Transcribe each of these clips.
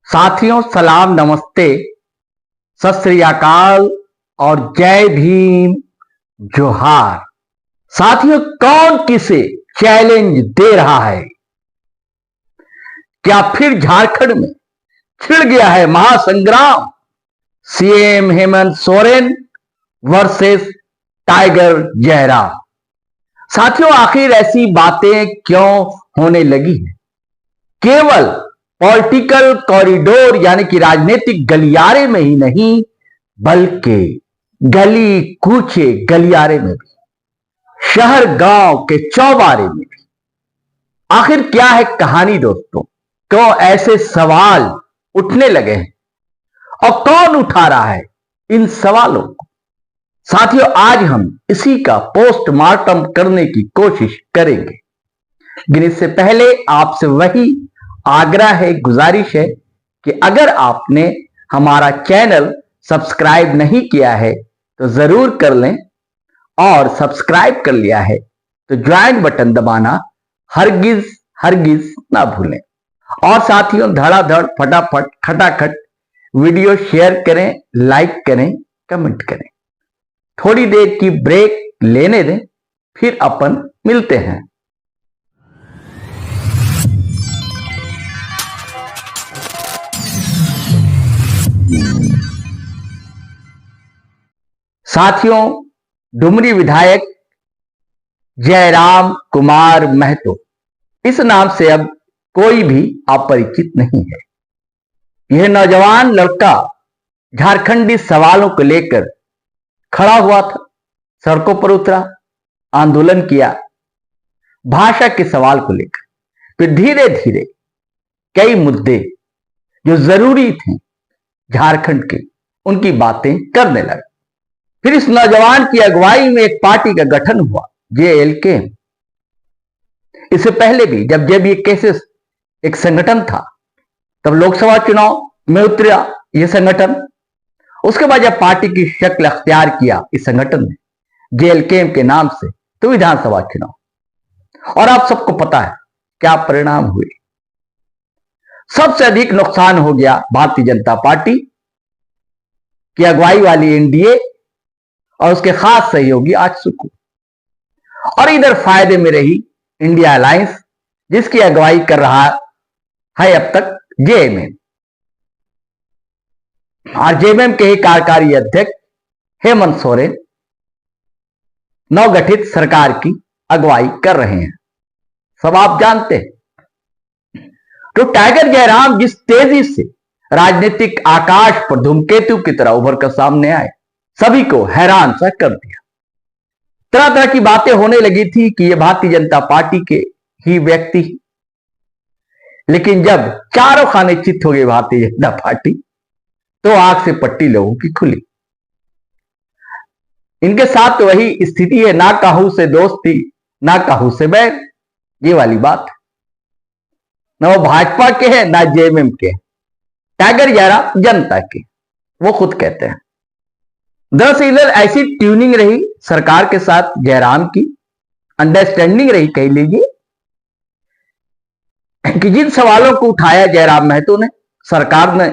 साथियों, सलाम, नमस्ते, सत श्री अकाल और जय भीम, जोहार। साथियों, कौन किसे चैलेंज दे रहा है? क्या फिर झारखंड में छिड़ गया है महासंग्राम? CM Hemant Soren versus tiger Jairam. साथियों, आखिर ऐसी बातें क्यों होने लगी हैं? केवल पॉलिटिकल कॉरिडोर यानी कि राजनीतिक गलियारे में ही नहीं, बल्कि गली कूचे गलियारे में भी, शहर गांव के चौबारे में भी। आखिर क्या है कहानी दोस्तों? क्यों ऐसे सवाल उठने लगे हैं और कौन उठा रहा है इन सवालों को? साथियों, आज हम इसी का पोस्टमार्टम करने की कोशिश करेंगे। लेकिन इससे पहले आपसे वही आग्रह है, गुजारिश है कि अगर आपने हमारा चैनल सब्सक्राइब नहीं किया है तो जरूर कर लें, और सब्सक्राइब कर लिया है तो ज्वाइन बटन दबाना हरगिज हरगिज ना भूलें। और साथियों, धड़ाधड़ फटाफट खटाखट वीडियो शेयर करें, लाइक करें, कमेंट करें। थोड़ी देर की ब्रेक लेने दें, फिर अपन मिलते हैं। साथियों, डुमरी विधायक जयराम कुमार महतो, इस नाम से अब कोई भी अपरिचित नहीं है। यह नौजवान लड़का झारखंडी सवालों को लेकर खड़ा हुआ था, सड़कों पर उतरा, आंदोलन किया भाषा के सवाल को लेकर। फिर धीरे धीरे कई मुद्दे जो जरूरी थे झारखंड के, उनकी बातें करने लगा। फिर इस नौजवान की अगुवाई में एक पार्टी का गठन हुआ, JLK। इससे पहले भी जब ये केसेस एक संगठन था, तब लोकसभा चुनाव में उतरा यह संगठन। उसके बाद जब पार्टी की शक्ल अख्तियार किया इस संगठन ने JLK के नाम से, तो विधानसभा चुनाव, और आप सबको पता है क्या परिणाम हुए। सबसे अधिक नुकसान हो गया भारतीय जनता पार्टी की अगुवाई वाली NDA और उसके खास सहयोगी आजसू, और इधर फायदे में रही इंडिया अलायंस, जिसकी अगुवाई कर रहा है अब तक JMM, और JMM के ही कार्यकारी अध्यक्ष हेमंत सोरेन नवगठित सरकार की अगुवाई कर रहे हैं। सब आप जानते हैं। तो टाइगर जयराम जिस तेजी से राजनीतिक आकाश पर धूमकेतु की तरह उभर कर सामने आए, सभी को हैरान सा कर दिया। तरह तरह की बातें होने लगी थी कि ये भारतीय जनता पार्टी के ही व्यक्ति। लेकिन जब चारों खाने चित हो गए भारतीय जनता पार्टी, तो आंख से पट्टी लोगों की खुली। इनके साथ तो वही स्थिति है, ना काहू से दोस्ती, ना काहू से बैर, ये वाली बात। ना वो भाजपा के हैं, ना JMM के। टाइगर जयराम जनता के, वो खुद कहते हैं। दरअसल इधर ऐसी ट्यूनिंग रही सरकार के साथ जयराम की, अंडरस्टैंडिंग रही कह लीजिए, कि जिन सवालों को उठाया जयराम महतो ने, सरकार ने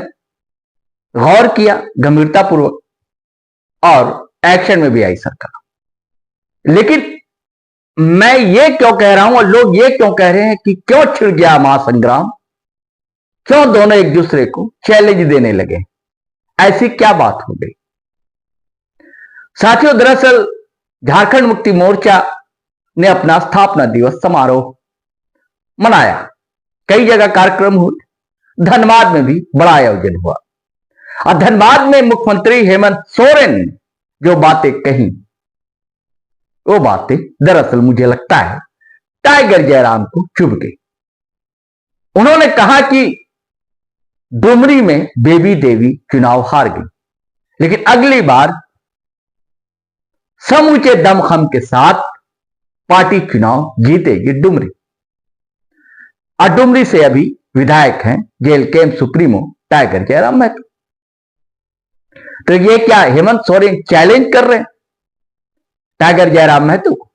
गौर किया गंभीरतापूर्वक और एक्शन में भी आई सरकार। लेकिन मैं ये क्यों कह रहा हूं और लोग ये क्यों कह रहे हैं कि क्यों छिड़ गया महासंग्राम, क्यों दोनों एक दूसरे को चैलेंज देने लगे? ऐसी क्या बात हो गई? साथियों, दरअसल झारखंड मुक्ति मोर्चा ने अपना स्थापना दिवस समारोह मनाया। कई जगह कार्यक्रम हुए, धनबाद में भी बड़ा आयोजन हुआ। और धनबाद में मुख्यमंत्री हेमंत सोरेन ने जो बातें कही, वो बातें दरअसल मुझे लगता है टाइगर जयराम को चुभ गई। उन्होंने कहा कि डुमरी में बेबी देवी चुनाव हार गई, लेकिन अगली बार समूचे दमखम के साथ पार्टी चुनाव जीतेगी डुमरी। और डुमरी से अभी विधायक हैं JLK supremo Tiger Jairam Mahato. तो ये क्या हेमंत सोरेन चैलेंज कर रहे हैं टाइगर जयराम महतो को?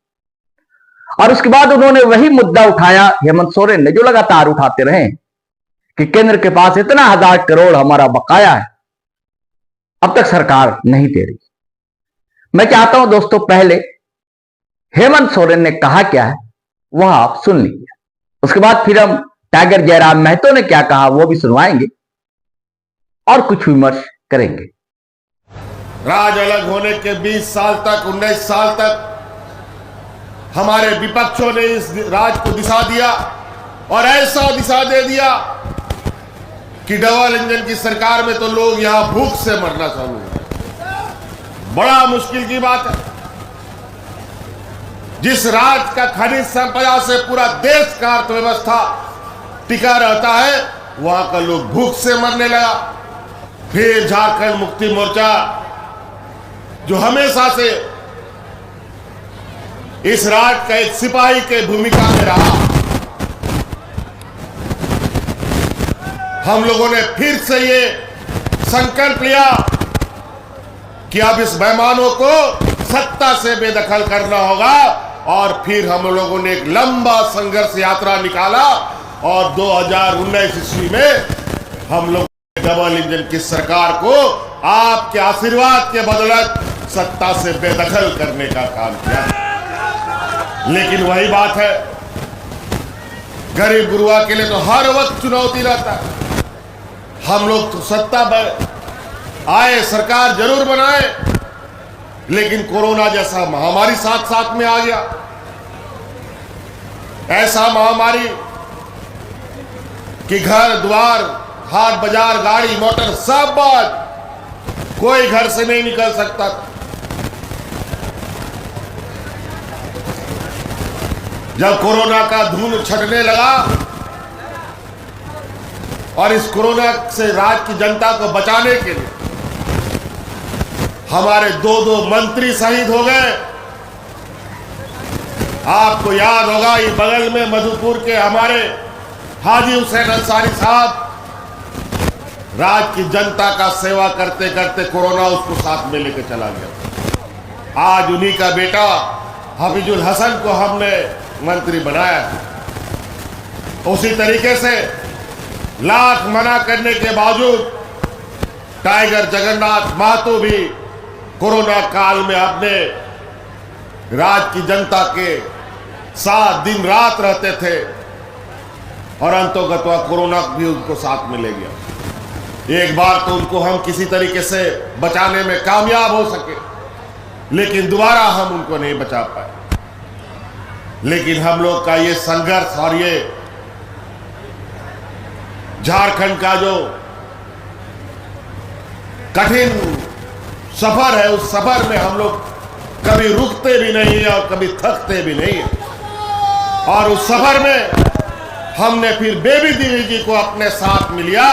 और उसके बाद उन्होंने वही मुद्दा उठाया हेमंत सोरेन ने, जो लगातार उठाते रहे, कि केंद्र के पास इतना 1000 करोड़ हमारा बकाया है, अब तक सरकार नहीं दे रही। मैं चाहता हूं दोस्तों, पहले हेमंत सोरेन ने कहा क्या है वह आप सुन लीजिए, उसके बाद फिर हम टाइगर जयराम महतो ने क्या कहा वो भी सुनवाएंगे और कुछ विमर्श करेंगे। राज अलग होने के 20 साल तक, 19 साल तक हमारे विपक्षों ने इस राज को दिशा दिया और ऐसा दिशा दे दिया कि डबल इंजन की सरकार में तो लोग यहां भूख से मरना चालू है। बड़ा मुश्किल की बात है। जिस राज्य का खनिज संपदा से पूरा देश का अर्थव्यवस्था टिका रहता है, वहां का लोग भूख से मरने लगा। फिर झारखंड मुक्ति मोर्चा, जो हमेशा से इस राज्य का एक सिपाही के भूमिका में रहा, हम लोगों ने फिर से ये संकल्प लिया कि अब इस बेईमानों को सत्ता से बेदखल करना होगा। और फिर हम लोगों ने एक लंबा संघर्ष यात्रा निकाला और 2019 ईस्वी में हम लोग डबल इंजन की सरकार को आपके आशीर्वाद के बदौलत सत्ता से बेदखल करने का काम किया। लेकिन वही बात है, गरीब गुरुआ के लिए तो हर वक्त चुनौती रहता है। हम लोग तो सत्ता पर आए, सरकार जरूर बनाए, लेकिन कोरोना जैसा महामारी साथ साथ में आ गया। ऐसा महामारी कि घर द्वार, हाट बाजार, गाड़ी मोटर सब बंद, कोई घर से नहीं निकल सकता था। जब कोरोना का धूल छटने लगा और इस कोरोना से राज्य की जनता को बचाने के लिए हमारे 2 मंत्री शहीद हो गए। आपको याद होगा, ये बगल में मधुपुर के हमारे हाजी हुसैन अंसारी साहब राज्य की जनता का सेवा करते करते कोरोना उसको साथ में लेकर चला गया। आज उन्हीं का बेटा हफीजुल हसन को हमने मंत्री बनाया। उसी तरीके से लाख मना करने के बावजूद टाइगर जगन्नाथ महतो भी कोरोना काल में अपने राज्य की जनता के साथ दिन रात रहते थे और अंतोगत्वा कोरोना भी उनको साथ में ले गया। एक बार तो उनको हम किसी तरीके से बचाने में कामयाब हो सके, लेकिन दोबारा हम उनको नहीं बचा पाए। लेकिन हम लोग का ये संघर्ष और ये झारखंड का जो कठिन सफर है, उस सफर में हम लोग कभी रुकते भी नहीं और कभी थकते भी नहीं। और उस सफर में हमने फिर बेबी देवी जी को अपने साथ में लिया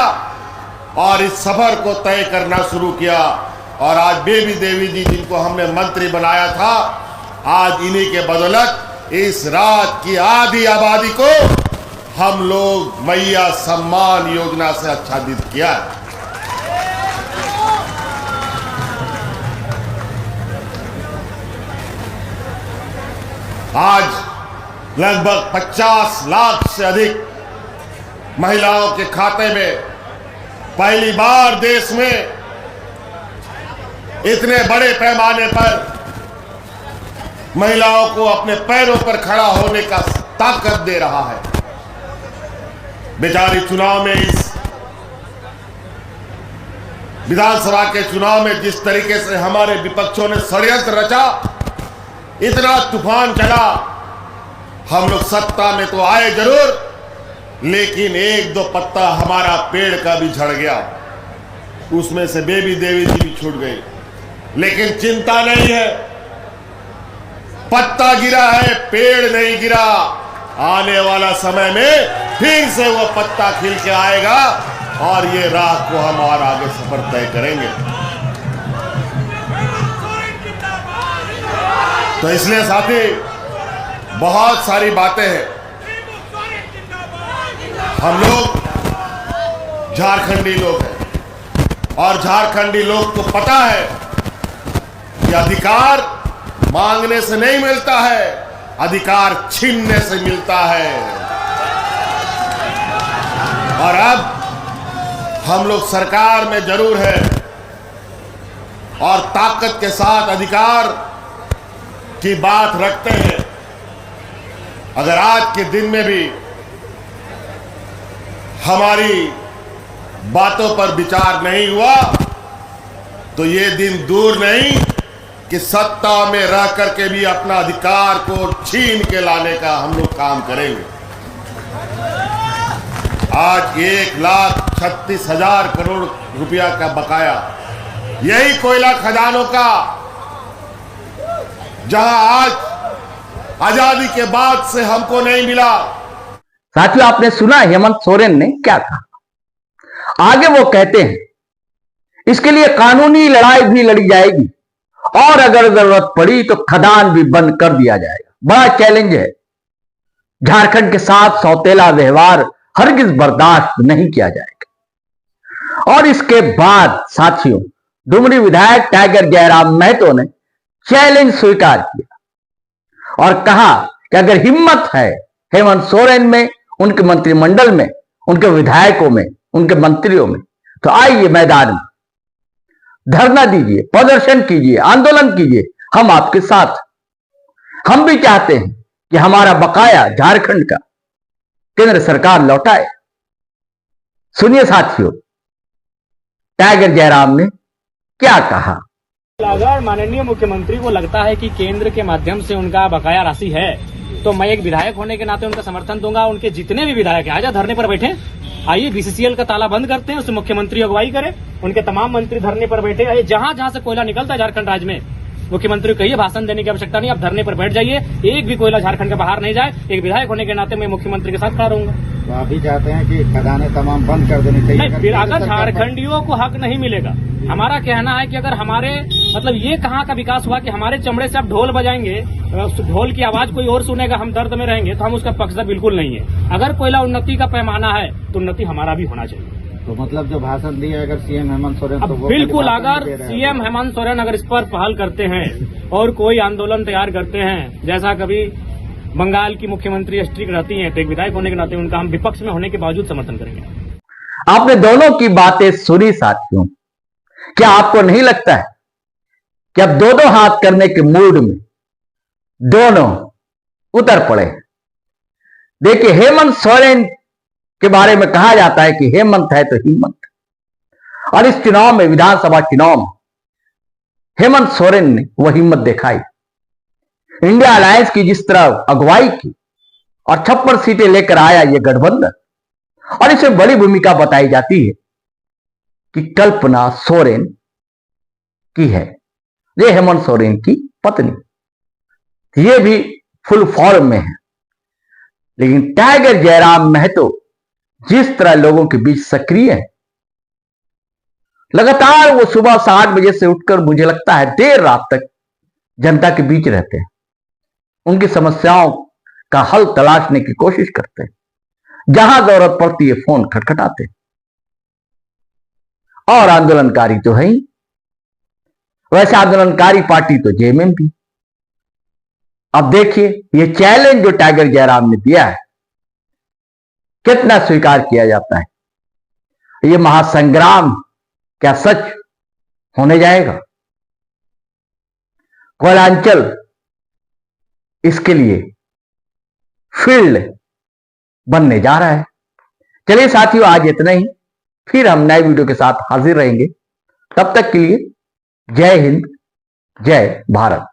और इस सफर को तय करना शुरू किया। और आज बेबी देवी जी, जिनको हमने मंत्री बनाया था, आज इन्हीं के बदौलत इस राज्य की आधी आबादी को हम लोग मैया सम्मान योजना से आच्छादित किया है। आज लगभग 50 लाख से अधिक महिलाओं के खाते में पहली बार देश में इतने बड़े पैमाने पर महिलाओं को अपने पैरों पर खड़ा होने का ताकत दे रहा है। बेचारी चुनाव में, इस विधानसभा के चुनाव में जिस तरीके से हमारे विपक्षों ने षड्यंत्र रचा, इतना तूफान चला, हम लोग सत्ता में तो आए जरूर, लेकिन 1-2 पत्ता हमारा पेड़ का भी झड़ गया, उसमें से बेबी देवी जी भी छूट गई। लेकिन चिंता नहीं है, पत्ता गिरा है, पेड़ नहीं गिरा। आने वाला समय में फिर से वो पत्ता खिल के आएगा और ये राह को हम और आगे सफर तय करेंगे। तो इसलिए साथी, बहुत सारी बातें हैं। हम लोग झारखंडी लोग हैं और झारखंडी लोग को पता है कि अधिकार मांगने से नहीं मिलता है, अधिकार छीनने से मिलता है। और अब हम लोग सरकार में जरूर है और ताकत के साथ अधिकार की बात रखते हैं। अगर आज के दिन में भी हमारी बातों पर विचार नहीं हुआ तो ये दिन दूर नहीं कि सत्ता में रह करके भी अपना अधिकार को छीन के लाने का हम लोग काम करेंगे। आज 1,36,000 करोड़ रुपया का बकाया, यही कोयला खदानों का, जहां आज आजादी के बाद से हमको नहीं मिला। साथियों, आपने सुना हेमंत सोरेन ने क्या कहा। आगे वो कहते हैं इसके लिए कानूनी लड़ाई भी लड़ी जाएगी और अगर जरूरत पड़ी तो खदान भी बंद कर दिया जाएगा। बड़ा चैलेंज है। झारखंड के साथ सौतेला व्यवहार हरगिज बर्दाश्त नहीं किया जाएगा। और इसके बाद साथियों, डुमरी विधायक टाइगर जयराम महतो ने चैलेंज स्वीकार किया और कहा कि अगर हिम्मत है हेमंत सोरेन में, उनके मंत्रिमंडल में, उनके विधायकों में, उनके मंत्रियों में, तो आइए मैदान में धरना दीजिए, प्रदर्शन कीजिए, आंदोलन कीजिए, हम आपके साथ। हम भी चाहते हैं कि हमारा बकाया झारखंड का केंद्र सरकार लौटाए। सुनिए साथियों, टाइगर जयराम ने क्या कहा। अगर माननीय मुख्यमंत्री को लगता है कि केंद्र के माध्यम से उनका बकाया राशि है तो मैं एक विधायक होने के नाते उनका समर्थन दूंगा। उनके जितने भी विधायक हैं आजा धरने पर बैठे, आइए बीसीसीएल का ताला बंद करते हैं, उससे मुख्यमंत्री अगुवाई करे, उनके तमाम मंत्री धरने पर बैठे। आइए जहां जहां से कोयला निकलता है झारखंड राज्य में, मुख्यमंत्री को कहिए भाषण देने की आवश्यकता नहीं, आप धरने पर बैठ जाइए, एक भी कोयला झारखंड के बाहर नहीं जाए। एक विधायक होने के नाते मैं मुख्यमंत्री के साथ खड़ा रहूंगा। तो आप भी चाहते हैं कि खदानें तमाम बंद कर देनी चाहिए? नहीं, फिर अगर झारखंडियों को हक नहीं मिलेगा, हमारा कहना है कि अगर हमारे मतलब ये कहाँ का विकास हुआ कि हमारे चमड़े से आप ढोल बजाएंगे, ढोल की आवाज कोई और सुनेगा, हम दर्द में रहेंगे, तो हम उसका पक्षधर बिल्कुल नहीं है। अगर कोयला उन्नति का पैमाना है तो उन्नति हमारा भी होना चाहिए। तो मतलब जो भाषण दिया अगर सीएम हेमंत सोरेन, तो वो बिल्कुल, अगर सीएम हेमंत सोरेन अगर इस पर पहल करते हैं और कोई आंदोलन तैयार करते हैं, जैसा कभी बंगाल की मुख्यमंत्री स्ट्रिक रहती हैं, तो एक विधायक होने के नाते उनका हम विपक्ष में होने के बावजूद समर्थन करेंगे। आपने दोनों की बातें सुनी साथियों। क्या आपको नहीं लगता है कि अब दो दो हाथ करने के मूड में दोनों उतर पड़े? देखिए, हेमंत सोरेन के बारे में कहा जाता है कि हेमंत है तो हिम्मत, और इस चुनाव में, विधानसभा चुनाव में, हेमंत सोरेन ने वह हिम्मत दिखाई। इंडिया अलायंस की जिस तरह अगुवाई की और 56 सीटें लेकर आया ये गठबंधन, और इसमें बड़ी भूमिका बताई जाती है कि कल्पना सोरेन की है, ये हेमंत सोरेन की पत्नी, ये भी फुल फॉर्म में है। लेकिन टाइगर जयराम महतो जिस तरह लोगों के बीच सक्रिय है, लगातार वो सुबह 8 बजे से उठकर मुझे लगता है देर रात तक जनता के बीच रहते हैं, उनकी समस्याओं का हल तलाशने की कोशिश करते हैं, जहां जरूरत पड़ती है फोन खटखटाते हैं। और आंदोलनकारी तो है ही, वैसे आंदोलनकारी पार्टी तो जेएमएम भी। अब देखिए, ये चैलेंज जो टाइगर जयराम ने दिया है कितना स्वीकार किया जाता है। ये महासंग्राम क्या सच होने जाएगा? कोयलांचल इसके लिए फील्ड बनने जा रहा है। चलिए साथियों, आज इतना ही, फिर हम नए वीडियो के साथ हाजिर रहेंगे। तब तक के लिए जय हिंद, जय भारत।